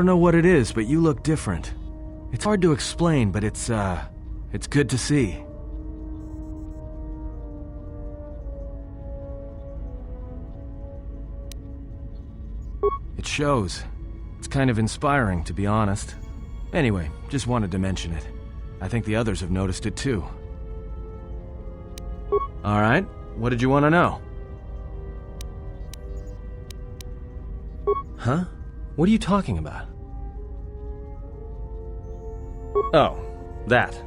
don't know what it is, but you look different. It's hard to explain, but it's good to see. It shows. It's kind of inspiring, to be honest. Anyway, just wanted to mention it. I think the others have noticed it too. Alright, what did you want to know? Huh? What are you talking about? Oh, that.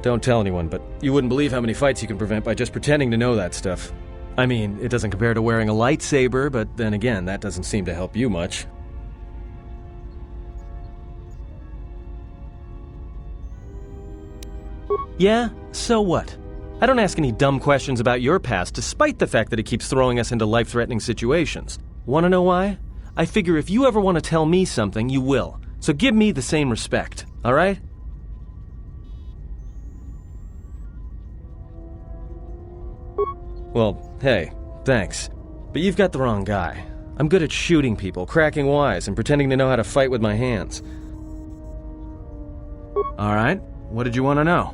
Don't tell anyone, but you wouldn't believe how many fights you can prevent by just pretending to know that stuff. I mean, it doesn't compare to wearing a lightsaber, but then again, that doesn't seem to help you much. Yeah? So what? I don't ask any dumb questions about your past, despite the fact that it keeps throwing us into life-threatening situations. Want to know why? I figure if you ever want to tell me something, you will. So give me the same respect, alright? Well, hey, thanks. But you've got the wrong guy. I'm good at shooting people, cracking wise, and pretending to know how to fight with my hands. Alright, what did you want to know?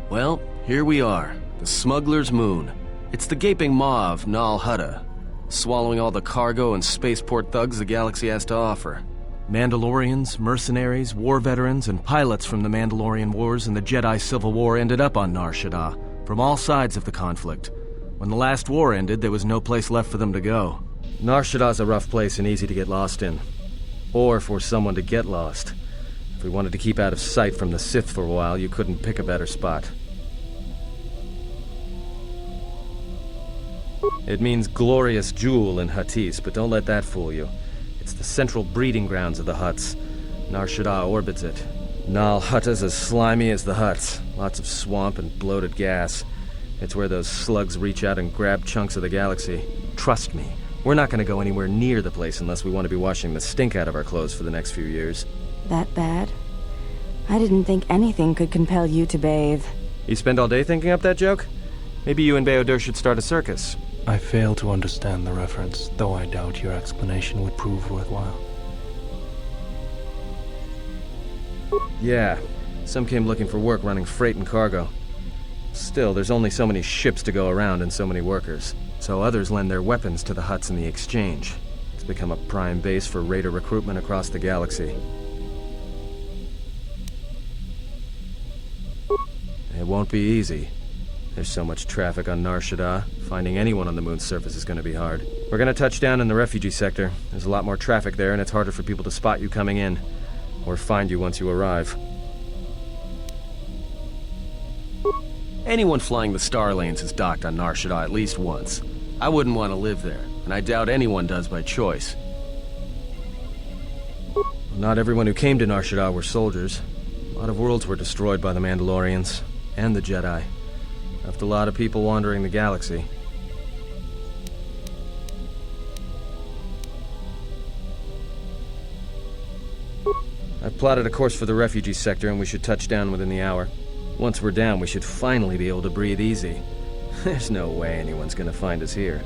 Well, here we are, the Smuggler's Moon. It's the gaping maw of Nal Hutta, swallowing all the cargo and spaceport thugs the galaxy has to offer. Mandalorians, mercenaries, war veterans, and pilots from the Mandalorian Wars and the Jedi Civil War ended up on Nar Shaddaa, from all sides of the conflict. When the last war ended, there was no place left for them to go. Nar Shaddaa's a rough place and easy to get lost in. Or for someone to get lost. If we wanted to keep out of sight from the Sith for a while, you couldn't pick a better spot. It means glorious jewel in Huttese, but don't let that fool you. It's the central breeding grounds of the Hutts. Nar Shaddaa orbits it. Nal Hutta's as slimy as the Hutts. Lots of swamp and bloated gas. It's where those slugs reach out and grab chunks of the galaxy. Trust me, we're not going to go anywhere near the place unless we want to be washing the stink out of our clothes for the next few years. That bad? I didn't think anything could compel you to bathe. You spend all day thinking up that joke? Maybe you and Bayodur should start a circus. I fail to understand the reference, though I doubt your explanation would prove worthwhile. Yeah, some came looking for work running freight and cargo. Still, there's only so many ships to go around and so many workers. So others lend their weapons to the Hutts in the exchange. It's become a prime base for raider recruitment across the galaxy. It won't be easy. There's so much traffic on Nar Shaddaa. Finding anyone on the moon's surface is going to be hard. We're going to touch down in the refugee sector. There's a lot more traffic there, and it's harder for people to spot you coming in. Or find you once you arrive. Anyone flying the Star Lanes has docked on Nar Shaddaa at least once. I wouldn't want to live there, and I doubt anyone does by choice. Not everyone who came to Nar Shaddaa were soldiers. A lot of worlds were destroyed by the Mandalorians, and the Jedi. Left a lot of people wandering the galaxy. I've plotted a course for the refugee sector, and we should touch down within the hour. Once we're down, we should finally be able to breathe easy. There's no way anyone's gonna find us here.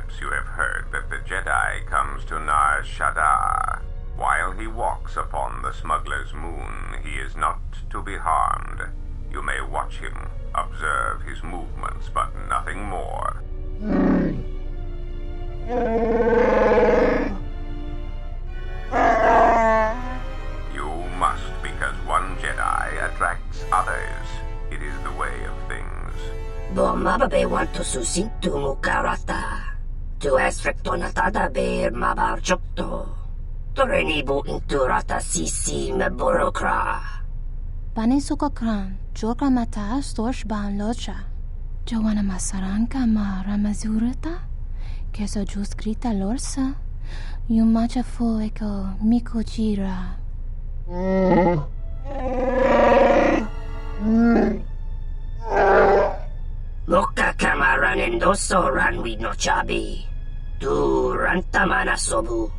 Perhaps you have heard that the Jedi comes to Nar Shaddaa. While he walks upon the smuggler's moon, he is not to be harmed. You may watch him, observe his movements, but nothing more. You must, because one Jedi attracts others. It is the way of things. Bomababe want to susintu mukarata. Tu esfrekto natada beer mabarchokto. Torenibu inturata sisi meborokra. Panisukakran, joka mata storch ban locha. Joana masaranka ma ramazurata. Keso juskrita lorsa. Yumacha fu eko mikojira. Loka kamaran endoso ranwi no chabi. Tu rantamana sobu.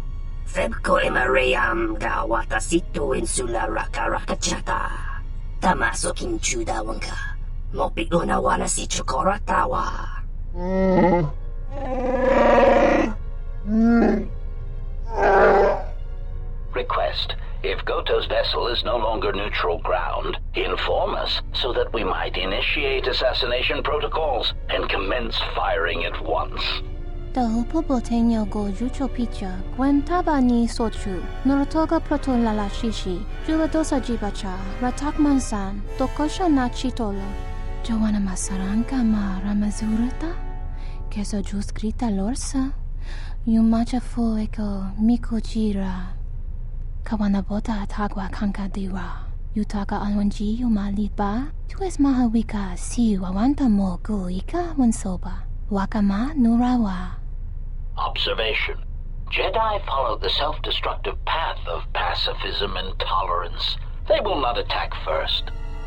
Febko emareyam gawata situ insula raka rakachata. Tamaso kinchuda wanka. Mopi unawana si chokoratawa. Request. If Goto's vessel is no longer neutral ground, inform us so that we might initiate assassination protocols and commence firing at once. Tahupo boteño go yucho picha, guentaba ni sochu, norotoga proto lalashishi, jugadosa jibacha, ratak mansan, tokosha na chitolo. Joana masaranka ma ramazurata, keso juskrita lorsa, yumacha fu eko mikojira. Kawanabota atagwa kankadiwa, yutaka alwanji yumaliba, tu es mahawika si wawanta mo guika wansoba, wakama nurawa. Observation. Jedi follow the self-destructive path of pacifism and tolerance. They will not attack first.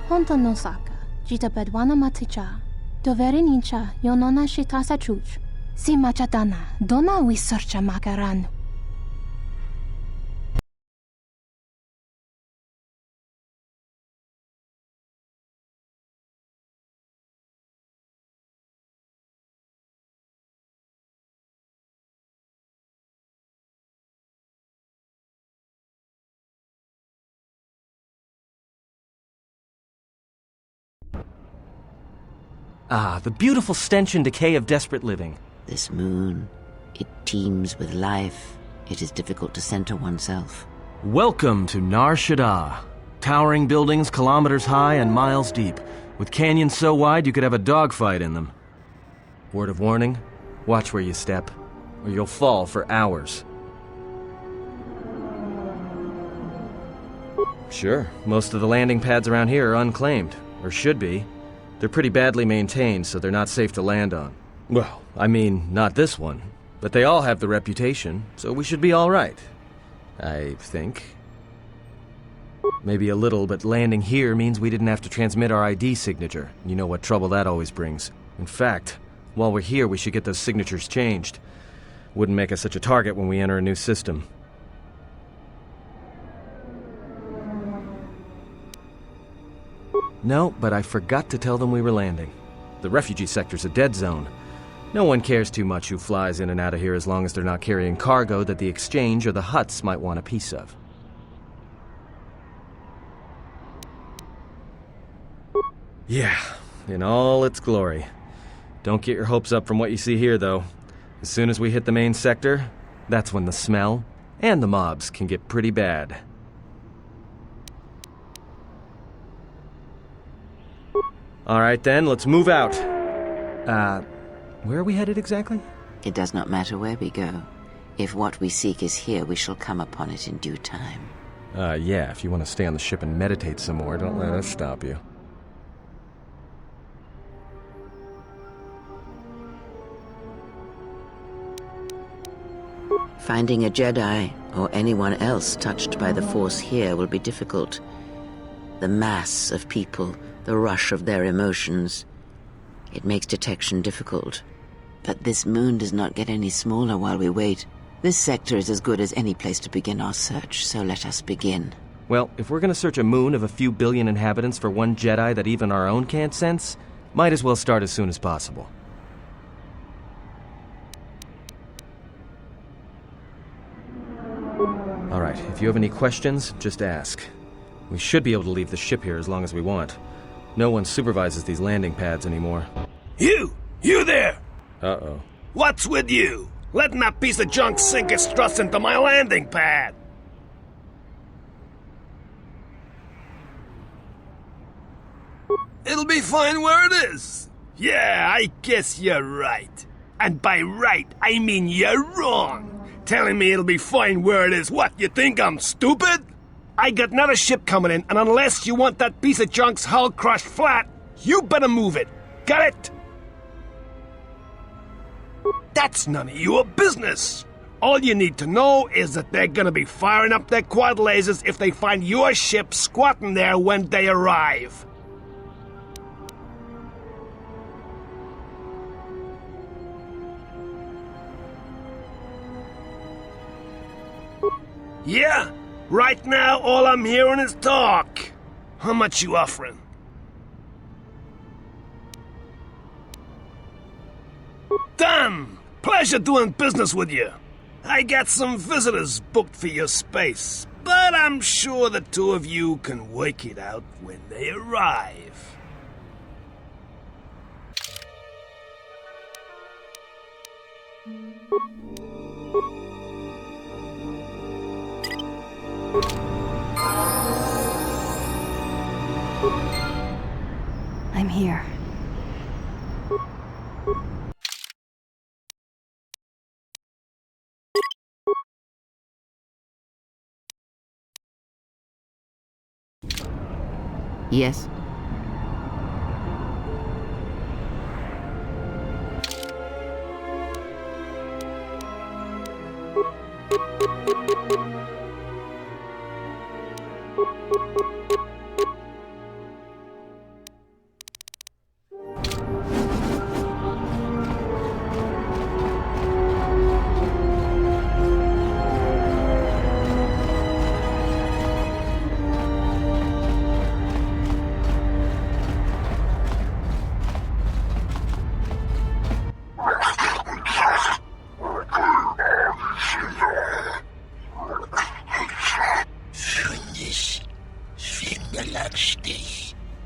Honta no saka, jita bedwana maticha, doveri nincha yonona shitasa chuch, si machadana, dona we searcha makaran. Ah, the beautiful stench and decay of desperate living. This moon, it teems with life. It is difficult to center oneself. Welcome to Nar Shaddaa. Towering buildings kilometers high and miles deep, with canyons so wide you could have a dogfight in them. Word of warning, watch where you step, or you'll fall for hours. Sure, most of the landing pads around here are unclaimed, or should be. They're pretty badly maintained, so they're not safe to land on. Well, I mean, not this one. But they all have the reputation, so we should be all right. I think. Maybe a little, but landing here means we didn't have to transmit our ID signature. You know what trouble that always brings. In fact, while we're here, we should get those signatures changed. Wouldn't make us such a target when we enter a new system. No, but I forgot to tell them we were landing. The refugee sector's a dead zone. No one cares too much who flies in and out of here as long as they're not carrying cargo that the exchange or the Hutts might want a piece of. Yeah, in all its glory. Don't get your hopes up from what you see here, though. As soon as we hit the main sector, that's when the smell and the mobs can get pretty bad. All right then, let's move out. Where are we headed exactly? It does not matter where we go. If what we seek is here, we shall come upon it in due time. Yeah, if you want to stay on the ship and meditate some more, don't let us stop you. Finding a Jedi, or anyone else touched by the Force here, will be difficult. The mass of people, the rush of their emotions. It makes detection difficult. But this moon does not get any smaller while we wait. This sector is as good as any place to begin our search, so let us begin. Well, if we're gonna search a moon of a few billion inhabitants for one Jedi that even our own can't sense, might as well start as soon as possible. Alright, if you have any questions, just ask. We should be able to leave the ship here as long as we want. No one supervises these landing pads anymore. You! You there! Uh-oh. What's with you? Letting that piece of junk sink its struts into my landing pad! It'll be fine where it is. Yeah, I guess you're right. And by right, I mean you're wrong. Telling me it'll be fine where it is. What, you think I'm stupid? I got another ship coming in, and unless you want that piece of junk's hull crushed flat, you better move it. Got it? That's none of your business. All you need to know is that they're gonna be firing up their quad lasers if they find your ship squatting there when they arrive. Yeah? Right now, all I'm hearing is talk. How much you offering? Done! Pleasure doing business with you. I got some visitors booked for your space, but I'm sure the two of you can work it out when they arrive. I'm here. Yes?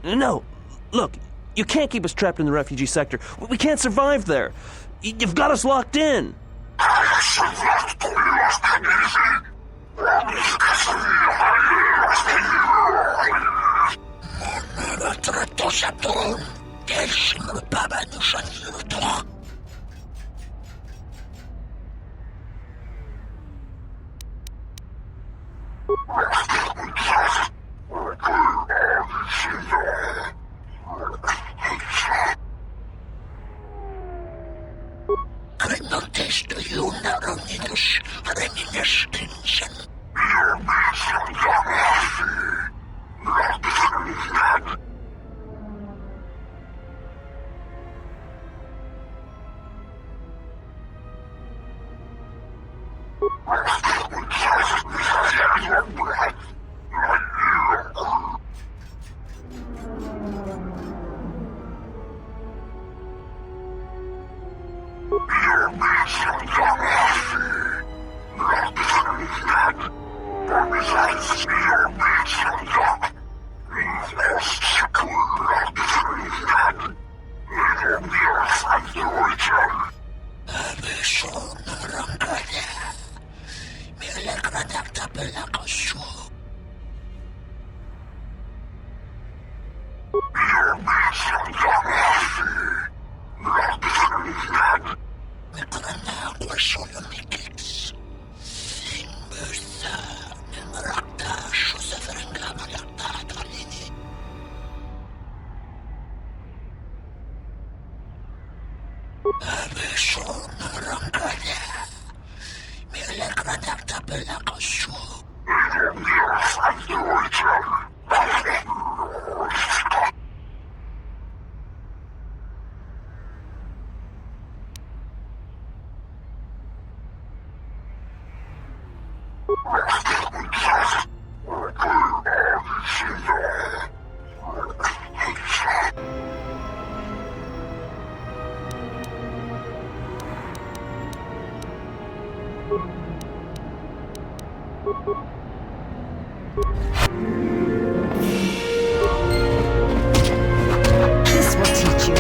No! Look, you can't keep us trapped in the refugee sector. We can't survive there. You've got us locked in. This will teach you.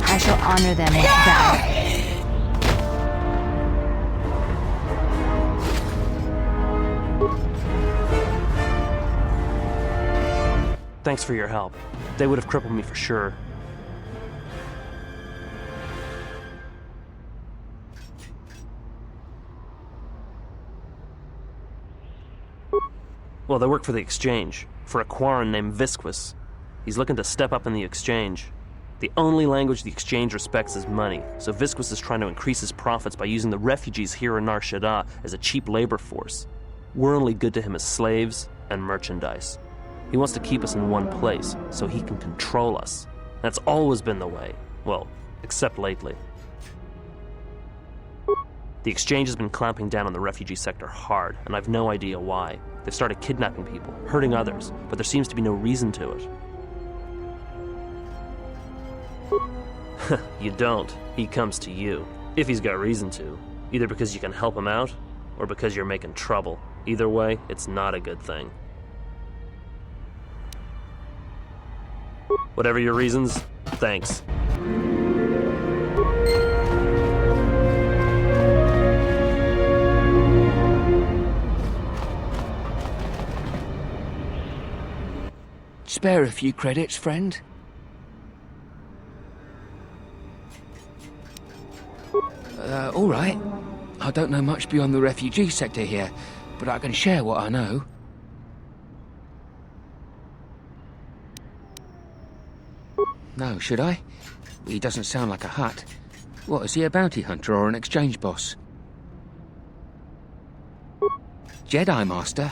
I shall honor them with valor. Thanks for your help. They would have crippled me for sure. Well, they work for the Exchange, for a Quarren named Visquis. He's looking to step up in the Exchange. The only language the Exchange respects is money, so Visquis is trying to increase his profits by using the refugees here in Nar Shaddaa as a cheap labor force. We're only good to him as slaves and merchandise. He wants to keep us in one place, so he can control us. That's always been the way. Well, except lately. The Exchange has been clamping down on the refugee sector hard, and I've no idea why. They've started kidnapping people, hurting others, but there seems to be no reason to it. You don't. He comes to you. If he's got reason to. Either because you can help him out, or because you're making trouble. Either way, it's not a good thing. Whatever your reasons, thanks. Spare a few credits, friend? All right. I don't know much beyond the refugee sector here, but I can share what I know. No, should I? He doesn't sound like a Hutt. What, is he a bounty hunter or an exchange boss? Jedi Master?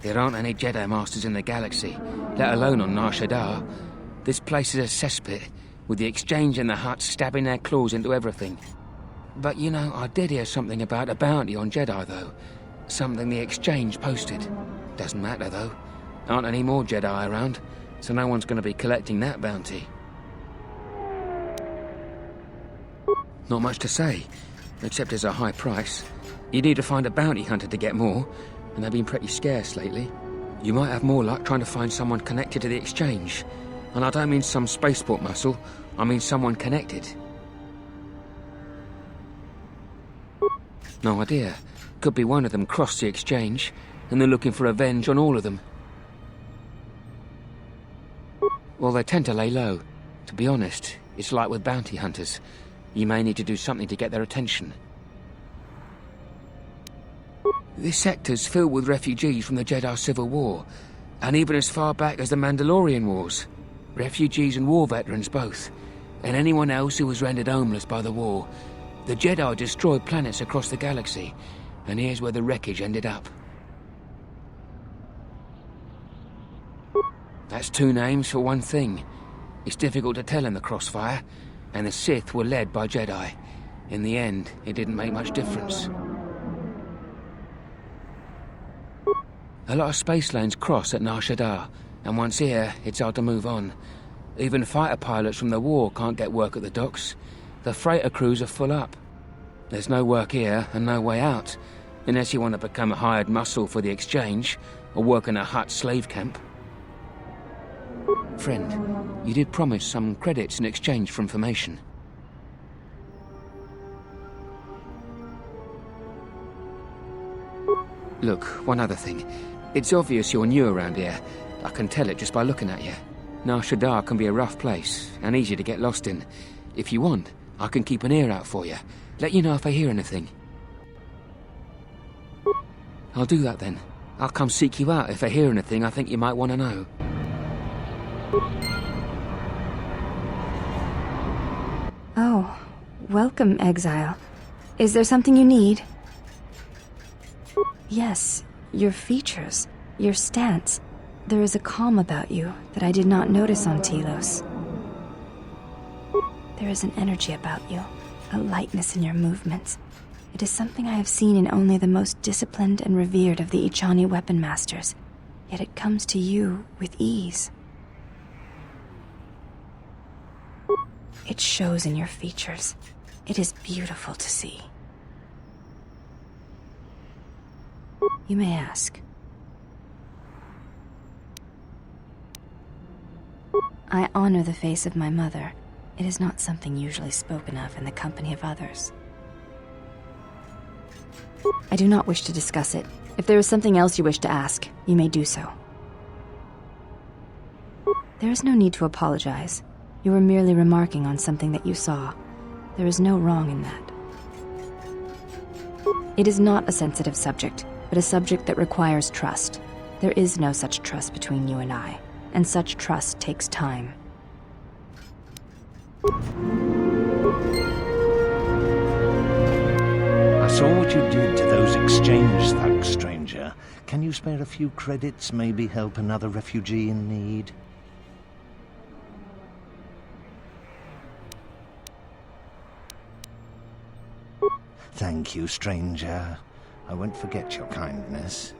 There aren't any Jedi Masters in the galaxy, let alone on Nar Shaddaa. This place is a cesspit, with the Exchange and the Hutts stabbing their claws into everything. But, you know, I did hear something about a bounty on Jedi, though. Something the Exchange posted. Doesn't matter, though. Aren't any more Jedi around, so no one's going to be collecting that bounty. Not much to say, except it's a high price. You need to find a bounty hunter to get more, and they've been pretty scarce lately. You might have more luck trying to find someone connected to the Exchange. And I don't mean some spaceport muscle, I mean someone connected. No idea. Could be one of them crossed the Exchange, and they're looking for revenge on all of them. Well, they tend to lay low. To be honest, it's like with bounty hunters. You may need to do something to get their attention. This sector's filled with refugees from the Jedi Civil War, and even as far back as the Mandalorian Wars. Refugees and war veterans both, and anyone else who was rendered homeless by the war. The Jedi destroyed planets across the galaxy, and here's where the wreckage ended up. That's two names for one thing. It's difficult to tell in the crossfire, and the Sith were led by Jedi. In the end, it didn't make much difference. A lot of space lanes cross at Nar Shaddaa, and once here, it's hard to move on. Even fighter pilots from the war can't get work at the docks. The freighter crews are full up. There's no work here and no way out, unless you want to become a hired muscle for the Exchange, or work in a Hutt slave camp. Friend, you did promise some credits in exchange for information. Look, one other thing. It's obvious you're new around here. I can tell it just by looking at you. Nar Shaddaa can be a rough place, and easy to get lost in. If you want, I can keep an ear out for you. Let you know if I hear anything. I'll do that then. I'll come seek you out if I hear anything I think you might want to know. Oh, welcome, Exile. Is there something you need? Yes, your features, your stance. There is a calm about you that I did not notice on Telos. There is an energy about you, a lightness in your movements. It is something I have seen in only the most disciplined and revered of the Ichani weapon masters, yet it comes to you with ease. It shows in your features. It is beautiful to see. You may ask. I honor the face of my mother. It is not something usually spoken of in the company of others. I do not wish to discuss it. If there is something else you wish to ask, you may do so. There is no need to apologize. You were merely remarking on something that you saw. There is no wrong in that. It is not a sensitive subject, but a subject that requires trust. There is no such trust between you and I, and such trust takes time. I saw what you did to those exchange thugs, stranger. Can you spare a few credits, maybe help another refugee in need? Thank you, stranger. I won't forget your kindness.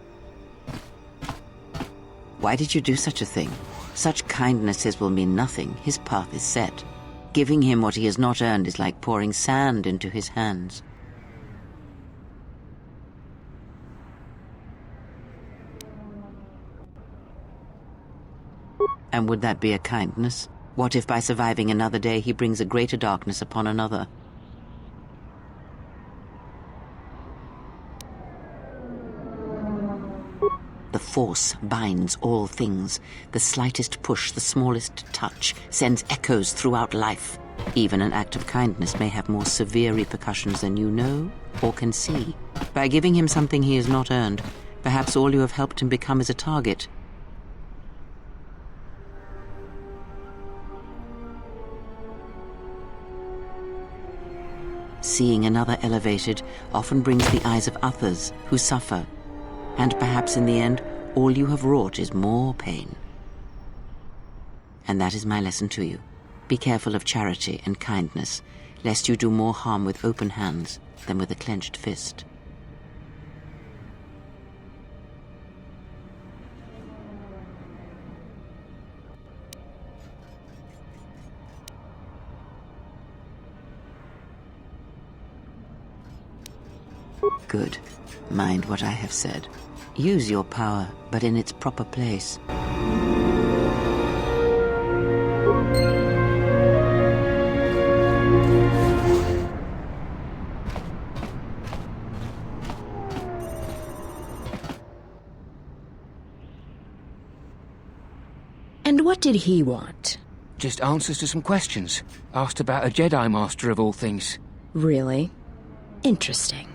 Why did you do such a thing? Such kindnesses will mean nothing. His path is set. Giving him what he has not earned is like pouring sand into his hands. And would that be a kindness? What if by surviving another day he brings a greater darkness upon another? The Force binds all things. The slightest push, the smallest touch, sends echoes throughout life. Even an act of kindness may have more severe repercussions than you know or can see. By giving him something he has not earned, perhaps all you have helped him become is a target. Seeing another elevated often brings the eyes of others who suffer. And perhaps in the end, all you have wrought is more pain. And that is my lesson to you. Be careful of charity and kindness, lest you do more harm with open hands than with a clenched fist. Good. Mind what I have said. Use your power, but in its proper place. And what did he want? Just answers to some questions. Asked about a Jedi Master of all things. Really? Interesting.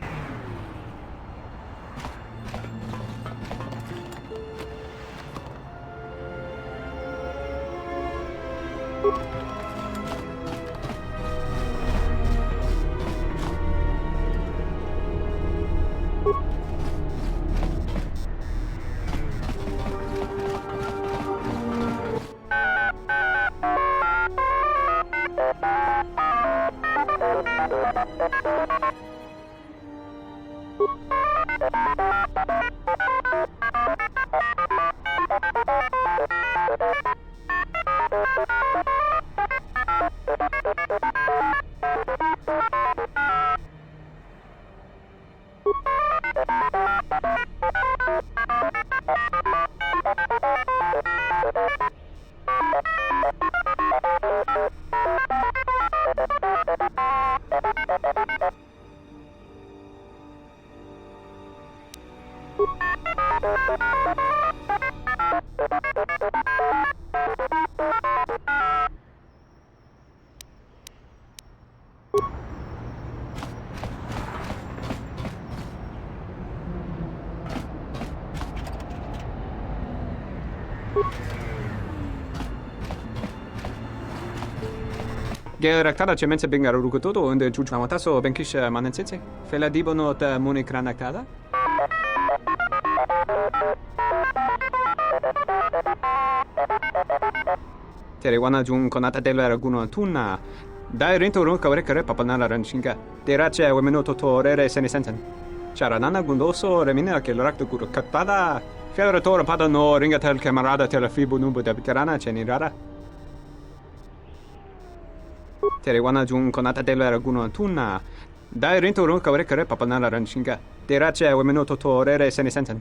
Geraktada cemense bengar urukutoto unde juju amataso benkish manensense. Fela dibono ta munikranakada. Terewana jun konata della raguno tunna. Dai rento ron kawrekare papanala ranshinga. Derace wemenoto torere senesensen. Charanana gundoso remina che l'orakto kuro katpada. Fiadra tora pada no ringatel camarada tela fibu nubu da bitarana cenirara. Terewana jung konata delo araguno tuna. Dai rinto run kawre kare papanala ranshinga. Derache wemenoto torere senisensen.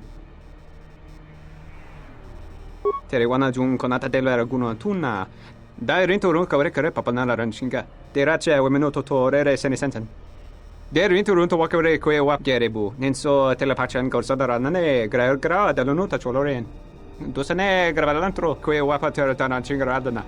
Terewana jung konata delo araguno tuna. Dai rinto run kawre kare papanala ranshinga. Derache wemenoto torere senisensen. Der rinto run to wakare kwe wap gerebu. Ninso telepachan korsada nane gra dalonuta choloren. Dosane gravalantro kwe wapa teratana chingaradana.